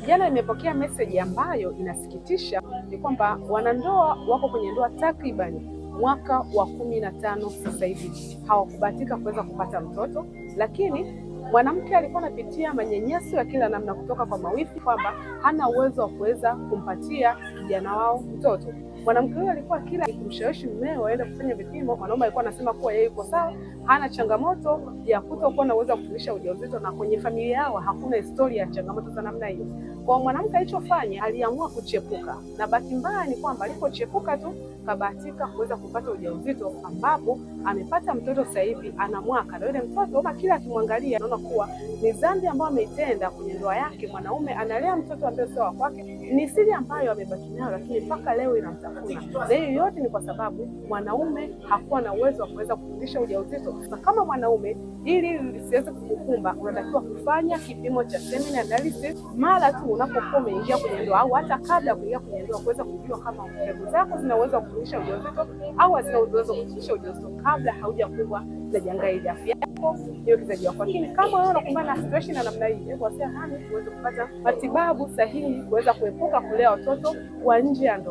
Jana nimepokea message ambayo inasikitisha, ni kwamba wanandoa wako kwenye ndoa takribani mwaka wa 15 sasa hivi hawakubahatika kuweza kupata mtoto, lakini mwanamke alikuwa anapitia manyanyaso ya kila namna kutoka kwa mawifi kwamba hana uwezo wa kuweza kumpatia kijana wao mtoto. Mwanamke huyo alikuwa kila kumshawishi mmeo aende kufanya vipimo. Mwanaume alikuwa anasema kuwa yeye yuko sawa, hana changamoto ya kutokuwa na uwezo wa kutumisha ujauzito, na kwenye familia yao hakuna historia ya changamoto za namna hiyo. Kwa mwanamke alichofanya, aliamua kuchepuka, na bahati mbaya ni kwamba alipochepuka tu kabahatika kuweza kupata ujauzito, ambapo amepata mtoto sasa hivi ana mwaka, na yule mtoto kama kila akimwangalia anaona kuwa ni dhambi ambayo ameitenda kwenye ndoa yake. Mwanaume analea mtoto ambaye sio wa kwake, ni siri ambayo amebaki nayo, lakini mpaka leo inamtafuna. Na hiyo yote ni kwa sababu mwanaume hakuwa na uwezo wa kuweza kufundisha ujauzito. Na kama mwanaume, ili lisiweze kukukumba, unatakiwa kufanya kipimo cha semen analysis mara tu unapokuwa umeingia kwenye ndoa, au hata kabla ya kuingia kwenye ndoa, kuweza kujua kama mbegu zako zina uwezo wa kufundisha ujauzito au hazina uwezo wa kufundisha ujauzito kabla haujakumbwa na janga hili. Afya yako ndio kizazi wako. Lakini kama wewe unakumbana na situation na namna hii, hebu wasiliana nami uweze kupata matibabu sahihi kuweza kuepuka kulea watoto wa nje ya ndoa.